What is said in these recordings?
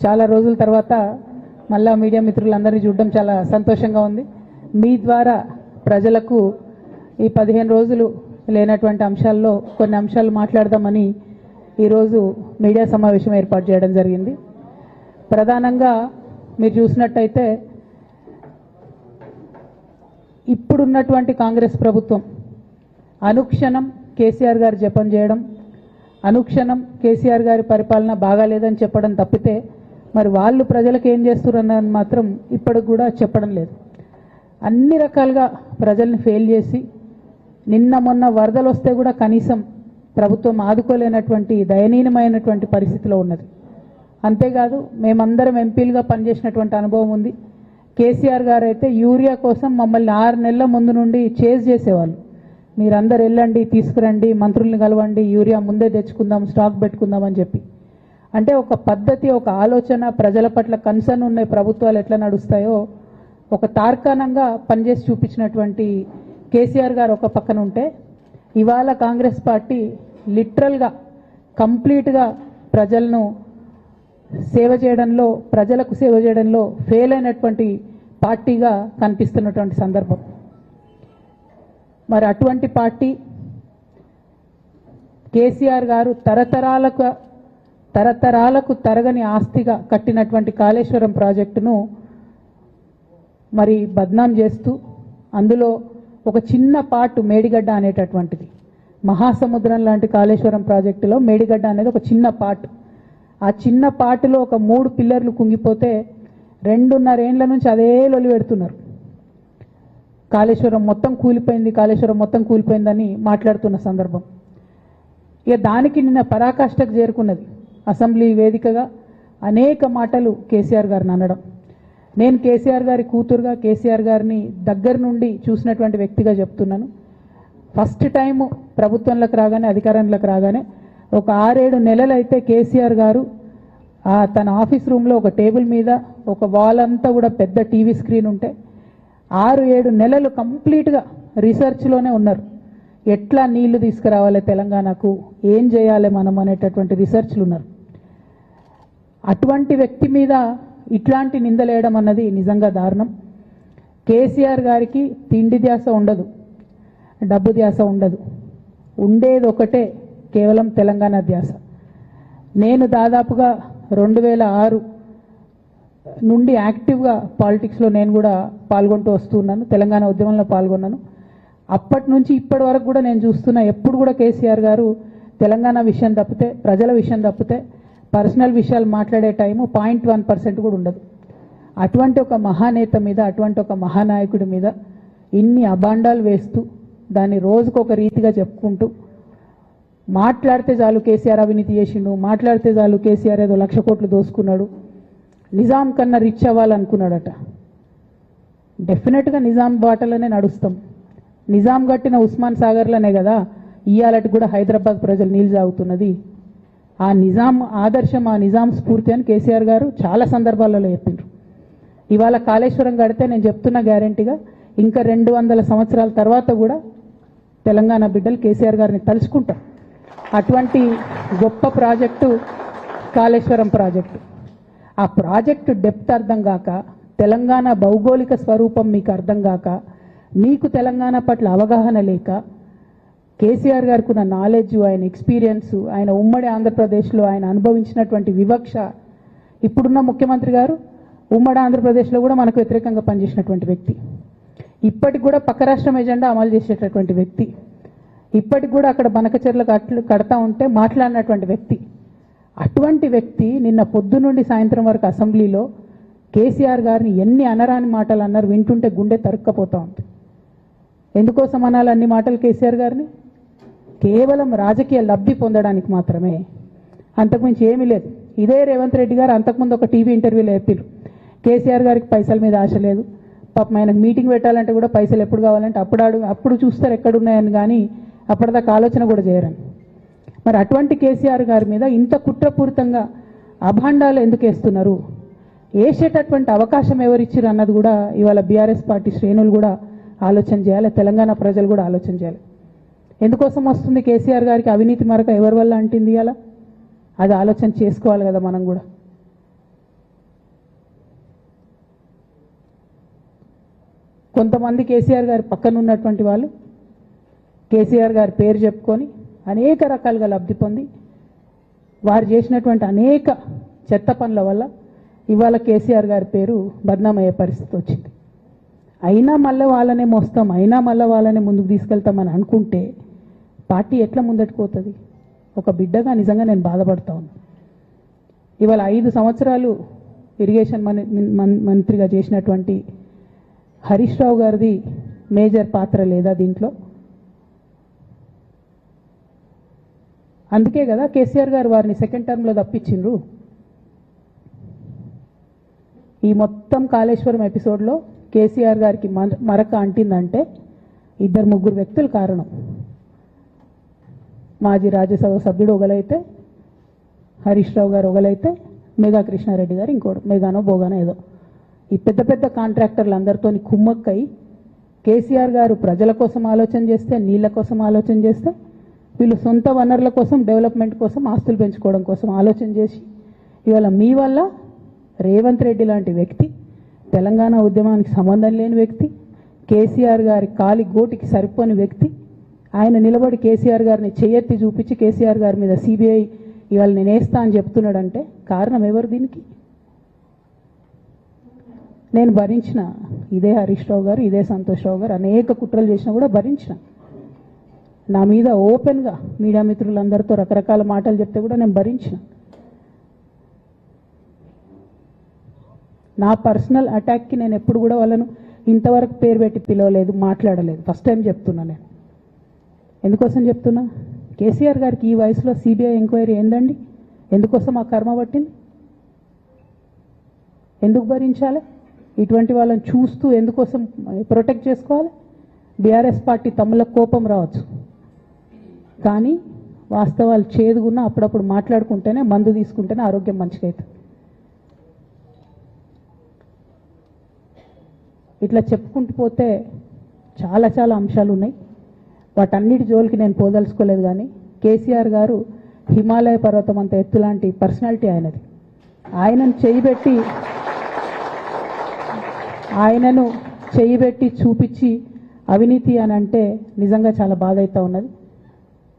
చాలా రోజుల తర్వాత మళ్ళా మీడియా మిత్రులందరినీ చూడడం చాలా సంతోషంగా ఉంది. మీ ద్వారా ప్రజలకు ఈ 15 రోజులు లేనటువంటి అంశాల్లో కొన్ని అంశాలు మాట్లాడదామని ఈరోజు మీడియా సమావేశం ఏర్పాటు చేయడం జరిగింది. ప్రధానంగా మీరు చూసినట్టయితే ఇప్పుడున్నటువంటి కాంగ్రెస్ ప్రభుత్వం అనుక్షణం కేసీఆర్ గారు జపం చేయడం, అనుక్షణం కేసీఆర్ గారి పరిపాలన బాగాలేదని చెప్పడం తప్పితే మరి వాళ్ళు ప్రజలకు ఏం చేస్తున్నారని మాత్రం ఇప్పటికి కూడా చెప్పడం లేదు. అన్ని రకాలుగా ప్రజల్ని ఫెయిల్ చేసి నిన్న మొన్న వరదలు వస్తే కూడా కనీసం ప్రభుత్వం ఆదుకోలేనటువంటి దయనీయమైనటువంటి పరిస్థితిలో ఉన్నది. అంతేకాదు మేమందరం ఎంపీలుగా పనిచేసినటువంటి అనుభవం ఉంది. కేసీఆర్ గారు అయితే యూరియా కోసం మమ్మల్ని 6 నెలల ముందు నుండి చేజ్ చేసేవాళ్ళు. మీరందరూ వెళ్ళండి, తీసుకురండి, మంత్రుల్ని కలవండి, యూరియా ముందే తెచ్చుకుందాం, స్టాక్ పెట్టుకుందాం అని చెప్పి. అంటే ఒక పద్ధతి, ఒక ఆలోచన, ప్రజల పట్ల కన్సర్న్ ఉన్న ప్రభుత్వాలు ఎట్లా నడుస్తాయో ఒక తార్కాణంగా పనిచేసి చూపించినటువంటి కేసీఆర్ గారు ఒక పక్కన ఉంటే, ఇవాళ కాంగ్రెస్ పార్టీ లిటరల్గా కంప్లీట్గా ప్రజలను సేవ చేయడంలో, ప్రజలకు సేవ చేయడంలో ఫెయిల్ అయినటువంటి పార్టీగా కనిపిస్తున్నటువంటి సందర్భం. మరి అటువంటి పార్టీ కేసీఆర్ గారు తరతరాలకు తరగని ఆస్తిగా కట్టినటువంటి కాళేశ్వరం ప్రాజెక్టును మరి బద్నాం చేస్తూ, అందులో ఒక చిన్న పార్ట్ మేడిగడ్డ అనేటటువంటిది, మహాసముద్రం లాంటి కాళేశ్వరం ప్రాజెక్టులో మేడిగడ్డ అనేది ఒక చిన్న పార్ట్. ఆ చిన్న పార్టులో ఒక 3 పిల్లర్లు కుంగిపోతే 2.5 ఏండ్ల నుంచి అదే లొలి పెడుతున్నారు. కాళేశ్వరం మొత్తం కూలిపోయింది, కాళేశ్వరం మొత్తం కూలిపోయిందని మాట్లాడుతున్న సందర్భం. ఇక దానికి నిన్న పరాకాష్ఠకు చేరుకున్నది అసెంబ్లీ వేదికగా అనేక మాటలు కేసీఆర్ గారిని అనడం. నేను కేసీఆర్ గారి కూతురుగా, కేసీఆర్ గారిని దగ్గర నుండి చూసినటువంటి వ్యక్తిగా చెప్తున్నాను. ఫస్ట్ టైము ప్రభుత్వంలోకి రాగానే, అధికారంలోకి రాగానే ఒక 6-7 నెలలు అయితే కేసీఆర్ గారు తన ఆఫీస్ రూమ్లో ఒక టేబుల్ మీద ఒక వాల్ అంతా కూడా పెద్ద టీవీ స్క్రీన్ ఉంటే 6-7 నెలలు కంప్లీట్గా రీసెర్చ్లోనే ఉన్నారు. ఎట్లా నీళ్లు తీసుకురావాలి తెలంగాణకు, ఏం చేయాలి మనం అనేటటువంటి రీసెర్చ్లు ఉన్నారు. అటువంటి వ్యక్తి మీద ఇట్లాంటి నిందలేయడం అన్నది నిజంగా దారుణం. కేసీఆర్ గారికి తిండి ధ్యాస ఉండదు, డబ్బు ధ్యాస ఉండదు, ఉండేది ఒకటే, కేవలం తెలంగాణ ధ్యాస. నేను దాదాపుగా 2006 నుండి యాక్టివ్గా పాలిటిక్స్లో నేను కూడా పాల్గొంటూ వస్తున్నాను, తెలంగాణ ఉద్యమంలో పాల్గొన్నాను. అప్పటి నుంచి ఇప్పటి వరకు కూడా నేను చూస్తున్నా, ఎప్పుడు కూడా కేసీఆర్ గారు తెలంగాణ విషయం తప్పితే, ప్రజల విషయం తప్పితే పర్సనల్ విషయాలు మాట్లాడే టైము 0.1% కూడా ఉండదు. అటువంటి ఒక మహానేత మీద, అటువంటి ఒక మహానాయకుడి మీద ఇన్ని అబాండాలు వేస్తూ, దాన్ని రోజుకొక రీతిగా చెప్పుకుంటూ, మాట్లాడితే చాలు కేసీఆర్ అవినీతి చేసిండు, మాట్లాడితే చాలు కేసీఆర్ ఏదో 1,00,000 కోట్లు దోసుకున్నాడు, నిజాం కన్నా రిచ్ అవ్వాలనుకున్నాడట. డెఫినెట్గా నిజాం బాటలోనే నడుస్తాం. నిజాం కట్టిన ఉస్మాన్ సాగర్లోనే కదా ఇయ్యాలటి కూడా హైదరాబాద్ ప్రజలు నీళ్ళు తాగుతున్నది. ఆ నిజాం ఆదర్శం, ఆ నిజాం స్ఫూర్తి అని కేసీఆర్ గారు చాలా సందర్భాలలో చెప్పిండ్రు. ఇవాళ కాళేశ్వరం కడితే నేను చెప్తున్నా గ్యారెంటీగా ఇంకా 200 సంవత్సరాల తర్వాత కూడా తెలంగాణ బిడ్డలు కేసీఆర్ గారిని తలుచుకుంటాం. అటువంటి గొప్ప ప్రాజెక్టు కాళేశ్వరం ప్రాజెక్టు. ఆ ప్రాజెక్టు డెప్త్ అర్థం కాక, తెలంగాణ భౌగోళిక స్వరూపం మీకు అర్థం కాక, మీకు తెలంగాణ పట్ల అవగాహన లేక, కేసీఆర్ గారికి ఉన్న నాలెడ్జ్, ఆయన ఎక్స్పీరియన్స్, ఆయన ఉమ్మడి ఆంధ్రప్రదేశ్లో ఆయన అనుభవించినటువంటి వివక్ష, ఇప్పుడున్న ముఖ్యమంత్రి గారు ఉమ్మడి ఆంధ్రప్రదేశ్లో కూడా మనకు వ్యతిరేకంగా పనిచేసినటువంటి వ్యక్తి, ఇప్పటికి కూడా పక్క రాష్ట్రం ఎజెండా అమలు చేసేటటువంటి వ్యక్తి, ఇప్పటికి కూడా అక్కడ బనకచెర్ల కడతా ఉంటే మాట్లాడినటువంటి వ్యక్తి. అటువంటి వ్యక్తి నిన్న పొద్దు నుండి సాయంత్రం వరకు అసెంబ్లీలో కేసీఆర్ గారిని ఎన్ని అనరాని మాటలు అన్నారు, వింటుంటే గుండె తరుక్కపోతూ ఉంది. ఎందుకోసం అనాలి అన్ని మాటలు కేసీఆర్ గారిని? కేవలం రాజకీయ లబ్ధి పొందడానికి మాత్రమే, అంతకుమించి ఏమీ లేదు. ఇదే రేవంత్ రెడ్డి గారు అంతకుముందు ఒక టీవీ ఇంటర్వ్యూలో చెప్పారు, కేసీఆర్ గారికి పైసల మీద ఆశ లేదు, పాపం ఆయనకు మీటింగ్ పెట్టాలంటే కూడా పైసలు ఎప్పుడు కావాలంటే అప్పుడు చూస్తారు ఎక్కడున్నాయని, కానీ అప్పటిదాకా ఆలోచన కూడా చేయరని. మరి అటువంటి కేసీఆర్ గారి మీద ఇంత కుట్రపూరితంగా అభాండాలు ఎందుకు వేస్తున్నారు? వేసేటటువంటి అవకాశం ఎవరిచ్చారు అన్నది కూడా ఇవాళ బీఆర్ఎస్ పార్టీ శ్రేణులు కూడా ఆలోచన చేయాలి, తెలంగాణ ప్రజలు కూడా ఆలోచన చేయాలి. ఎందుకోసం వస్తుంది కేసీఆర్ గారికి అవినీతి మరక ఎవరి వల్ల అంటింది? అలా అది ఆలోచన చేసుకోవాలి కదా మనం కూడా. కొంతమంది కేసీఆర్ గారి పక్కన ఉన్నటువంటి వాళ్ళు కేసీఆర్ గారి పేరు చెప్పుకొని అనేక రకాలుగా లబ్ధి పొంది వారు చేసినటువంటి అనేక చెత్త పనుల వల్ల ఇవాళ కేసీఆర్ గారి పేరు బద్నామయ్యే పరిస్థితి వచ్చింది. అయినా మళ్ళీ వాళ్ళనే మోస్తాం, అయినా మళ్ళీ వాళ్ళనే ముందుకు తీసుకెళ్తామని అనుకుంటే పార్టీ ఎట్లా ముందటికి పోతుంది? ఒక బిడ్డగా నిజంగా నేను బాధపడతా ఉన్నా. ఇవాళ 5 సంవత్సరాలు ఇరిగేషన్ మంత్రిగా చేసినటువంటి హరీష్ రావు గారిది మేజర్ పాత్ర లేదా దీంట్లో? అందుకే కదా కేసీఆర్ గారు వారిని సెకండ్ టర్మ్లో తప్పించిండ్రు. ఈ మొత్తం కాళేశ్వరం ఎపిసోడ్లో కేసీఆర్ గారికి మరక అంటిందంటే 2-3 వ్యక్తులు కారణం. మాజీ రాజ్యసభ సభ్యుడు ఒకలైతే, హరీష్ రావు గారు ఒకలైతే, మేఘా కృష్ణారెడ్డి గారు ఇంకోడు, మేఘానో బోగానో ఏదో. ఈ పెద్ద పెద్ద కాంట్రాక్టర్లు అందరితో కుమ్మక్కై కేసీఆర్ గారు ప్రజల కోసం ఆలోచన చేస్తే, నీళ్ల కోసం ఆలోచన చేస్తే, వీళ్ళు సొంత వనరుల కోసం, డెవలప్మెంట్ కోసం, ఆస్తులు పెంచుకోవడం కోసం ఆలోచన చేసి ఇవాళ మీ వల్ల రేవంత్ రెడ్డి లాంటి వ్యక్తి, తెలంగాణ ఉద్యమానికి సంబంధం లేని వ్యక్తి, కేసీఆర్ గారి కాలి గోటికి సరిపోని వ్యక్తి, ఆయన నిలబడి కేసీఆర్ గారిని చేయెత్తి చూపించి కేసీఆర్ గారి మీద సిబిఐ ఇవాళ నేను వేస్తా అని చెప్తున్నాడంటే కారణం ఎవరు దీనికి? నేను భరించిన, ఇదే హరీష్ రావు గారు, ఇదే సంతోష్ రావు గారు అనేక కుట్రలు చేసినా కూడా భరించిన. నా మీద ఓపెన్గా మీడియా మిత్రులందరితో రకరకాల మాటలు చెప్తే కూడా నేను భరించిన. నా పర్సనల్ అటాక్కి నేను ఎప్పుడు కూడా వాళ్ళను ఇంతవరకు పేరు పెట్టి పిలవలేదు, మాట్లాడలేదు. ఫస్ట్ టైం చెప్తున్నా. నేను ఎందుకోసం చెప్తున్నా? కేసీఆర్ గారికి ఈ వయసులో సిబిఐ ఎంక్వైరీ ఏందండి? ఎందుకోసం ఆ కర్మ పట్టింది? ఎందుకు భరించాలి? ఇటువంటి వాళ్ళని చూస్తూ ఎందుకోసం ప్రొటెక్ట్ చేసుకోవాలి? బీఆర్ఎస్ పార్టీ తమ్ముల కోపం రావచ్చు, కానీ వాస్తవాలు చేదుగున్నా అప్పుడప్పుడు మాట్లాడుకుంటేనే, మందు తీసుకుంటేనే ఆరోగ్యం మంచిగా అవుతుంది. ఇట్లా చెప్పుకుంటూ పోతే చాలా చాలా అంశాలు ఉన్నాయి. వాటన్నిటి జోలికి నేను పోదలుచుకోలేదు. కానీ కేసీఆర్ గారు హిమాలయ పర్వతం అంత ఎత్తు లాంటి పర్సనాలిటీ ఆయనది. ఆయనను చేయబెట్టి చూపించి అవినీతి అని అంటే నిజంగా చాలా బాధ అవుతా ఉన్నది.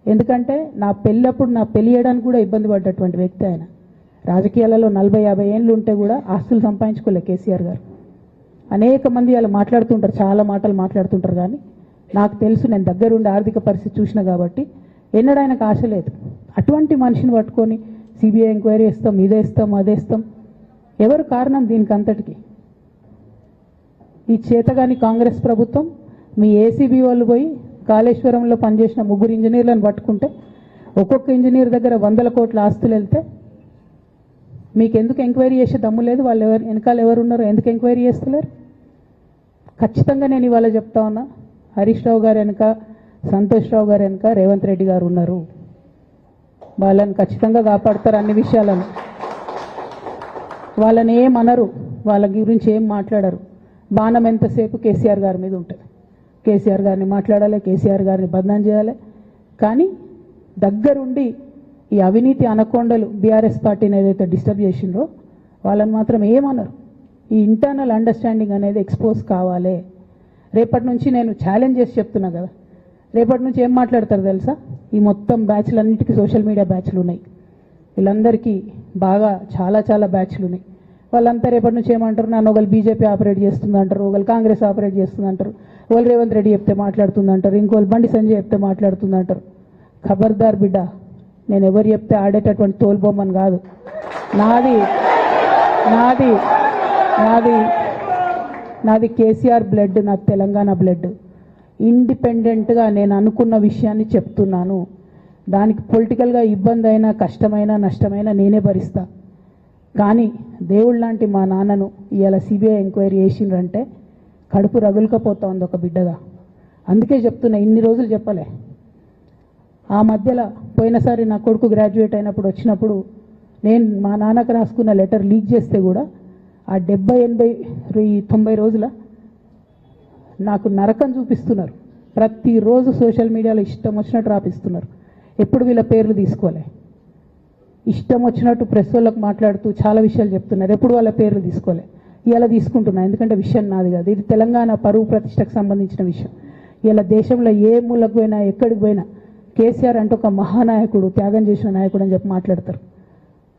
ఎందుకంటే నా పెళ్ళప్పుడు నా పెళ్లి చేయడానికి కూడా ఇబ్బంది పడ్డటువంటి వ్యక్తి ఆయన. రాజకీయాలలో 40-50 ఏళ్ళు ఉంటే కూడా ఆస్తులు సంపాదించుకోలే కేసీఆర్ గారు. అనేక మంది వాళ్ళు మాట్లాడుతుంటారు, చాలా మాటలు మాట్లాడుతుంటారు, కానీ నాకు తెలుసు, నేను దగ్గరుండి ఆర్థిక పరిస్థితి చూసిన కాబట్టి ఎన్నడూ ఆయనకు ఆశ లేదు. అటువంటి మనిషిని పట్టుకొని సిబిఐ ఎంక్వైరీ ఇస్తాం, ఇదేస్తాం, అదేస్తాం. ఎవరు కారణం దీనికి అంతటికి? ఈ చేతగాని కాంగ్రెస్ ప్రభుత్వం మీ ఏసీబీ వాళ్ళు పోయి కాళేశ్వరంలో పనిచేసిన 3 ఇంజనీర్లను పట్టుకుంటే ఒక్కొక్క ఇంజనీర్ దగ్గర 100 కోట్ల ఆస్తులు వెళ్తే మీకు ఎందుకు ఎంక్వైరీ చేసే దమ్ము లేదు? వాళ్ళు వెనకాల ఎవరు ఉన్నారో ఎందుకు ఎంక్వైరీ చేస్తలేరు? ఖచ్చితంగా నేను ఇవాళ చెప్తా ఉన్నా, హరీష్ రావు గారు వెనక, సంతోష్ రావు గారు వెనక రేవంత్ రెడ్డి గారు ఉన్నారు. వాళ్ళని ఖచ్చితంగా కాపాడతారు అన్ని విషయాలను. వాళ్ళని ఏమనరు, వాళ్ళ గురించి ఏం మాట్లాడరు. బాణం ఎంతసేపు కేసీఆర్ గారి మీద ఉంటుంది. కేసీఆర్ గారిని మాట్లాడాలి, కేసీఆర్ గారిని బదనాం చేయాలి. కానీ దగ్గరుండి ఈ అవినీతి అనకొండలు బీఆర్ఎస్ పార్టీని ఏదైతే డిస్టర్బ్ చేసిండ్రో వాళ్ళని మాత్రం ఏమనరు. ఈ ఇంటర్నల్ అండర్స్టాండింగ్ అనేది ఎక్స్పోజ్ కావాలి. రేపటి నుంచి నేను ఛాలెంజ్ చేసి చెప్తున్నా కదా, రేపటి నుంచి ఏం మాట్లాడతారు తెలుసా? ఈ మొత్తం బ్యాచ్లన్నిటికీ సోషల్ మీడియా బ్యాచ్లు ఉన్నాయి. వీళ్ళందరికీ బాగా చాలా చాలా బ్యాచ్లు ఉన్నాయి. వాళ్ళంతా రేపటి నుంచి ఏమంటారు? నన్ను ఒకళ్ళు బీజేపీ ఆపరేట్ చేస్తుంది అంటారు, ఒకళ్ళు కాంగ్రెస్ ఆపరేట్ చేస్తుంది అంటారు, ఒకళ్ళు రేవంత్ రెడ్డి చెప్తే మాట్లాడుతుంది అంటారు, ఇంకోళ్ళు బండి సంజయ్ చెప్తే మాట్లాడుతుంది అంటారు. ఖబర్దార్ బిడ్డ, నేను ఎవరు చెప్తే ఆడేటటువంటి తోలుబొమ్మని కాదు. నాది నాది నాది నాది కేసీఆర్ బ్లడ్, నా తెలంగాణ బ్లడ్. ఇండిపెండెంట్గా నేను అనుకున్న విషయాన్ని చెప్తున్నాను. దానికి పొలిటికల్గా ఇబ్బంది అయినా, కష్టమైనా, నష్టమైనా నేనే భరిస్తా. కానీ దేవుళ్ళ లాంటి మా నాన్నను ఇవాళ సిబిఐ ఎంక్వైరీ చేసిండ్రంటే కడుపు రగులుకపోతా ఉంది ఒక బిడ్డగా. అందుకే చెప్తున్నా, ఇన్ని రోజులు చెప్పలే. ఆ మధ్యలో పోయినసారి నా కొడుకు గ్రాడ్యుయేట్ అయినప్పుడు వచ్చినప్పుడు నేను మా నాన్నకు రాసుకున్న లెటర్ లీక్ చేస్తే కూడా ఆ 70, 80, 90 రోజుల నాకు నరకం చూపిస్తున్నారు. ప్రతిరోజు సోషల్ మీడియాలో ఇష్టం వచ్చినట్టు రాపిస్తున్నారు. ఎప్పుడు వీళ్ళ పేర్లు తీసుకోలే, ఇష్టం వచ్చినట్టు ప్రెస్ వాళ్ళకు మాట్లాడుతూ చాలా విషయాలు చెప్తున్నారు. ఎప్పుడు వాళ్ళ పేర్లు తీసుకోలే. ఇలా తీసుకుంటున్నా, ఎందుకంటే విషయం నాది కాదు, ఇది తెలంగాణ పరువు ప్రతిష్టకు సంబంధించిన విషయం. ఇలా దేశంలో ఏ మూలకు పోయినా ఎక్కడికి పోయినా కేసీఆర్ అంటే ఒక మహానాయకుడు, త్యాగం చేసిన నాయకుడు అని చెప్పి మాట్లాడతారు.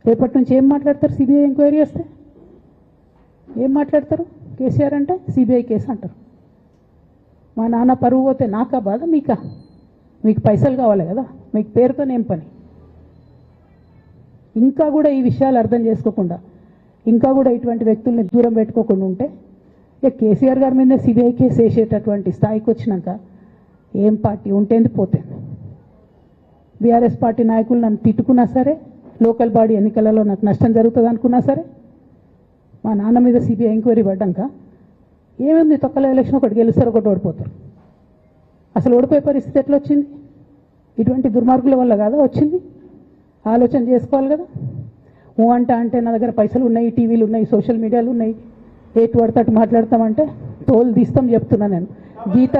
రేపటి నుంచి ఏం మాట్లాడతారు? సిబిఐ ఎంక్వైరీ చేస్తే ఏం మాట్లాడతారు? కేసీఆర్ అంటే సిబిఐ కేసు అంటారు. మా నాన్న పరువు పోతే నాకా బాధ, మీకా? మీకు పైసలు కావాలి కదా, మీకు పేరుతోనేం పని? ఇంకా కూడా ఈ విషయాలు అర్థం చేసుకోకుండా, ఇంకా కూడా ఇటువంటి వ్యక్తుల్ని దూరం పెట్టుకోకుండా ఉంటే ఇక కేసీఆర్ గారి మీద సిబిఐ కేసు వేసేటటువంటి స్థాయికి వచ్చినాక ఏం పార్టీ ఉంటేంది పోతేంది. బీఆర్ఎస్ పార్టీ నాయకులు నన్ను తిట్టుకున్నా సరే, లోకల్ బాడీ ఎన్నికలలో నాకు నష్టం జరుగుతుంది అనుకున్నా సరే, మా నాన్న మీద సిబిఐ ఎంక్వైరీ పడ్డాక ఏముంది, తొక్కల ఎలక్షన్ ఒకటి గెలుస్తారు, ఒకటి ఓడిపోతారు. అసలు ఓడిపోయే పరిస్థితి ఎట్లా వచ్చింది? ఇటువంటి దుర్మార్గుల వల్ల కాదా వచ్చింది? ఆలోచన చేసుకోవాలి కదా. అంటే నా దగ్గర పైసలు ఉన్నాయి, టీవీలు ఉన్నాయి, సోషల్ మీడియాలు ఉన్నాయి, ఏటు పడితే అటు మాట్లాడతామంటే తోలు తీస్తాం చెప్తున్నా నేను. గీత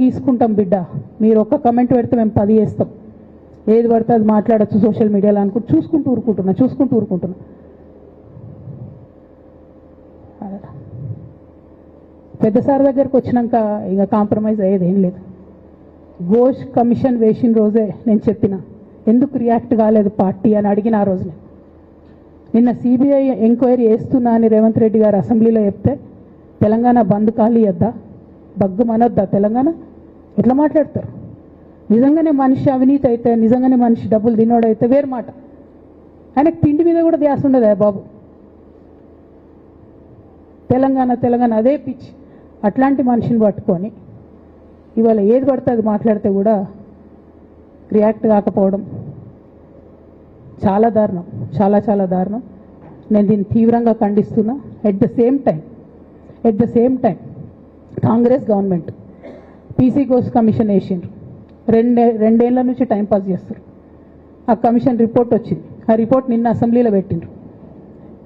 గీసుకుంటాం బిడ్డ. మీరు ఒక్క కమెంట్ పెడితే మేము 10 చేస్తాం. ఏది పడితే అది మాట్లాడచ్చు సోషల్ మీడియాలో అనుకుంటూ చూసుకుంటూ ఊరుకుంటున్నా. పెద్ద సార్ దగ్గరికి వచ్చినాక ఇక కాంప్రమైజ్ అయ్యేది ఏం లేదు. ఘోష్ కమిషన్ వేసిన రోజే నేను చెప్పిన, ఎందుకు రియాక్ట్ కాలేదు పార్టీ అని అడిగిన ఆ రోజునే. నిన్న సిబిఐ ఎంక్వైరీ వేస్తున్నా అని రేవంత్ రెడ్డి గారు అసెంబ్లీలో చెప్తే తెలంగాణ బంద్ ఖాళీ వద్దా, బగ్గు మనొద్దా తెలంగాణ? ఎట్లా మాట్లాడతారు? నిజంగానే మనిషి అవినీతి అయితే, నిజంగానే మనిషి డబ్బులు తినోడైతే వేరు మాట. ఆయనకు తిండి మీద కూడా ధ్యాస ఉండదా బాబు? తెలంగాణ అదే పిచ్చి. అట్లాంటి మనిషిని పట్టుకొని ఇవాళ ఏది పడితే అది మాట్లాడితే కూడా రియాక్ట్ కాకపోవడం చాలా దారుణం, చాలా దారుణం. నేను దీన్ని తీవ్రంగా ఖండిస్తున్నా. At the same time Congress government PC Ghosh commission వేసిండ్రు. రెండేళ్ల నుంచి టైంపాస్ చేస్తారు. ఆ కమిషన్ రిపోర్ట్ వచ్చింది. ఆ రిపోర్ట్ నిన్న అసెంబ్లీలో పెట్టిండ్రు.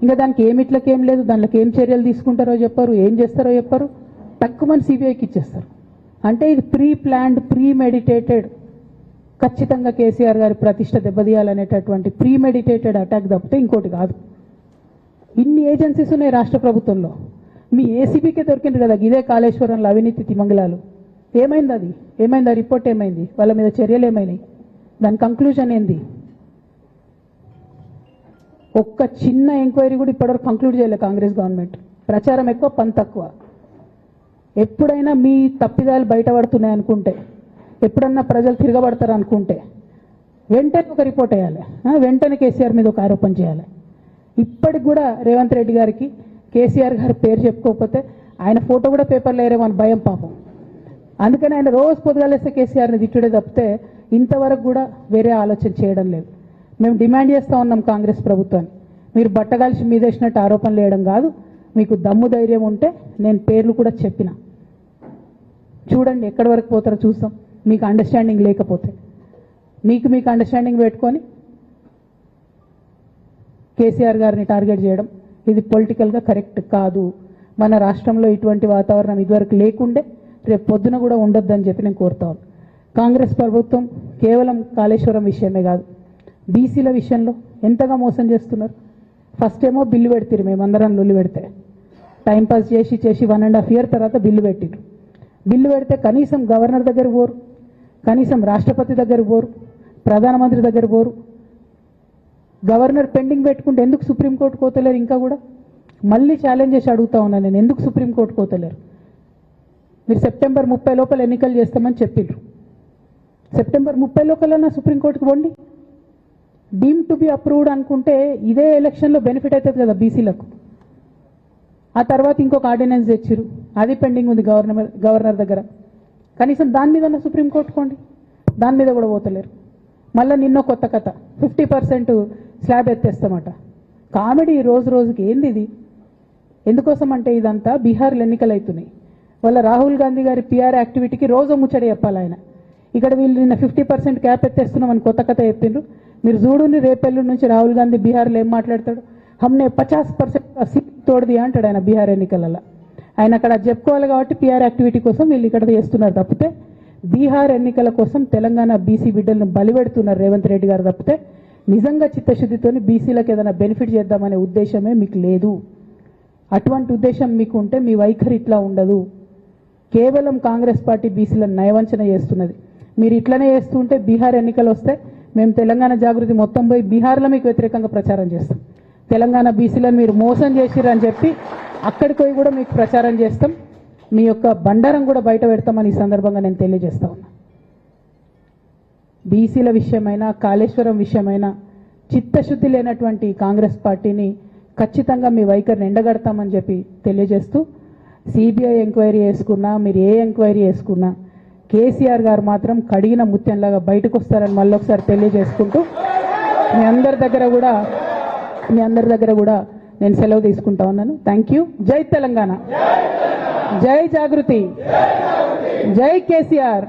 ఇంకా దానికి ఏమిట్లకేం లేదు, దాంట్లోకి ఏం చర్యలు తీసుకుంటారో చెప్పారు, ఏం చేస్తారో చెప్పారు, తక్కువని సిబిఐకి ఇచ్చేస్తారు. అంటే ఇది ప్రీ ప్లాన్డ్, ప్రీ మెడిటేటెడ్, ఖచ్చితంగా కేసీఆర్ గారి ప్రతిష్ట దెబ్బతీయాలనేటటువంటి ప్రీ మెడిటేటెడ్ అటాక్ తప్పితే ఇంకోటి కాదు. ఇన్ని ఏజెన్సీస్ ఉన్నాయి రాష్ట్ర ప్రభుత్వంలో. మీ ఏసీబీకే దొరికింది కదా ఇదే కాళేశ్వరంలో అవినీతి తిమంగళాలు. ఏమైంది? ఆ రిపోర్ట్ ఏమైంది? వాళ్ళ మీద చర్యలు ఏమైనాయి? దాని కంక్లూజన్ ఏంది? ఒక్క చిన్న ఎంక్వైరీ కూడా ఇప్పటివరకు కంక్లూడ్ చేయలేదు కాంగ్రెస్ గవర్నమెంట్. ప్రచారం ఎక్కువ, పని తక్కువ. ఎప్పుడైనా మీ తప్పిదాలు బయటపడుతున్నాయి అనుకుంటే, ఎప్పుడన్నా ప్రజలు తిరగబడతారు అనుకుంటే వెంటనే ఒక రిపోర్ట్ వేయాలి, వెంటనే కేసీఆర్ మీద ఒక ఆరోపణ చేయాలి. ఇప్పటికి కూడా రేవంత్ రెడ్డి గారికి కేసీఆర్ గారి పేరు చెప్పుకోకపోతే ఆయన ఫోటో కూడా పేపర్లో వేరేమో అని భయం పాపం. అందుకని ఆయన రోజు పొద్దుగాలేస్తే కేసీఆర్ని తిట్టుడే తప్పితే ఇంతవరకు కూడా వేరే ఆలోచన చేయడం లేదు. మేము డిమాండ్ చేస్తూ ఉన్నాం కాంగ్రెస్ ప్రభుత్వాన్ని, మీరు బట్టగాల్చి మీదేసినట్టు ఆరోపణలు వేయడం కాదు, మీకు దమ్ము ధైర్యం ఉంటే నేను పేర్లు కూడా చెప్పిన, చూడండి ఎక్కడి వరకు పోతారో చూస్తాం. మీకు అండర్స్టాండింగ్ లేకపోతే మీకు అండర్స్టాండింగ్ పెట్టుకొని కేసీఆర్ గారిని టార్గెట్ చేయడం ఇది పొలిటికల్గా కరెక్ట్ కాదు. మన రాష్ట్రంలో ఇటువంటి వాతావరణం ఇదివరకు లేకుండే, రేపు పొద్దున కూడా ఉండొద్దని చెప్పి నేను కోరుతాను. కాంగ్రెస్ ప్రభుత్వం కేవలం కాళేశ్వరం విషయమే కాదు, బీసీల విషయంలో ఎంతగా మోసం చేస్తున్నారు. ఫస్ట్ ఏమో బిల్లు పెడతారు, మేమందరం లొల్లి పెడితే టైంపాస్ చేసి 1.5 year తర్వాత బిల్లు పెట్టిరు. బిల్లు పెడితే కనీసం గవర్నర్ దగ్గర పోరు, కనీసం రాష్ట్రపతి దగ్గర పోరు, ప్రధానమంత్రి దగ్గర పోరు. గవర్నర్ పెండింగ్ పెట్టుకుంటే ఎందుకు సుప్రీంకోర్టు కోతలేరు? ఇంకా కూడా మళ్ళీ ఛాలెంజ్ చేసి అడుగుతా ఉన్నాను నేను, ఎందుకు సుప్రీంకోర్టు కోతలేరు? మీరు September 30 లోపల ఎన్నికలు చేస్తామని చెప్పిండ్రు. September 30 లోపలన్నా సుప్రీంకోర్టుకు పోండి. డీమ్ టు బి అప్రూవ్డ్ అనుకుంటే ఇదే ఎలక్షన్లో బెనిఫిట్ అవుతుంది కదా బీసీలకు. ఆ తర్వాత ఇంకొక ఆర్డినెన్స్ తెచ్చిరు, అది పెండింగ్ ఉంది గవర్నర్ దగ్గర. కనీసం దాని మీద సుప్రీంకోర్టు కోండి, దాని మీద కూడా పోతలేరు. మళ్ళీ నిన్న కొత్త కథ, 50% స్లాబ్ ఎత్తేస్తామట. కామెడీ రోజు రోజుకి. ఏంది ఇది? ఎందుకోసం అంటే ఇదంతా బీహార్లో ఎన్నికలు అవుతున్నాయి. వాళ్ళ రాహుల్ గాంధీ గారి పిఆర్ యాక్టివిటీకి రోజు ముచ్చట చెప్పాలి ఆయన. ఇక్కడ వీళ్ళు నిన్న 50% క్యాప్ ఎత్తేస్తున్నామని కొత్త కథ చెప్పిండ్రు. మీరు చూడుని రేపెల్లు నుంచి రాహుల్ గాంధీ బీహార్లో ఏం మాట్లాడతాడు, హమ్నే 50% సీట్ తోడది అంటాడు ఆయన బీహార్ ఎన్నికలలో. ఆయన అక్కడ చెప్పుకోవాలి కాబట్టి పిఆర్ యాక్టివిటీ కోసం వీళ్ళు ఇక్కడ చేస్తున్నారు తప్పితే బీహార్ ఎన్నికల కోసం తెలంగాణ బీసీ బిడ్డలను బలిపెడుతున్నారు రేవంత్ రెడ్డి గారు తప్పితే నిజంగా చిత్తశుద్ధితోని బీసీలకు ఏదైనా బెనిఫిట్ చేద్దామనే ఉద్దేశమే మీకు లేదు. అటువంటి ఉద్దేశం మీకు ఉంటే మీ వైఖరి ఇట్లా ఉండదు. కేవలం కాంగ్రెస్ పార్టీ బీసీలను నయవంచన చేస్తున్నది. మీరు ఇట్లనే చేస్తుంటే బీహార్ ఎన్నికలు వస్తే మేము తెలంగాణ జాగృతి మొత్తం పోయి బీహార్లో మీకు వ్యతిరేకంగా ప్రచారం చేస్తాం. తెలంగాణ బీసీలను మీరు మోసం చేసిరని చెప్పి అక్కడికి పోయి కూడా మీకు ప్రచారం చేస్తాం. మీ యొక్క బండారం కూడా బయట పెడతామని ఈ సందర్భంగా నేను తెలియజేస్తా ఉన్నా. బీసీల విషయమైనా కాళేశ్వరం విషయమైనా చిత్తశుద్ధి లేనటువంటి కాంగ్రెస్ పార్టీని ఖచ్చితంగా మీ వైఖరిని ఎండగడతామని చెప్పి తెలియజేస్తూ, సిబిఐ ఎంక్వైరీ చేసుకున్నా మీరు ఏ ఎంక్వైరీ చేసుకున్నా కేసీఆర్ గారు మాత్రం కడిగిన ముత్యంలాగా బయటకు వస్తారని మళ్ళొకసారి తెలియజేసుకుంటూ మీ అందరి దగ్గర కూడా నేను సెలవు తీసుకుంటా ఉన్నాను. Thank you. జై తెలంగాణ, జై జాగృతి, జై కేసీఆర్.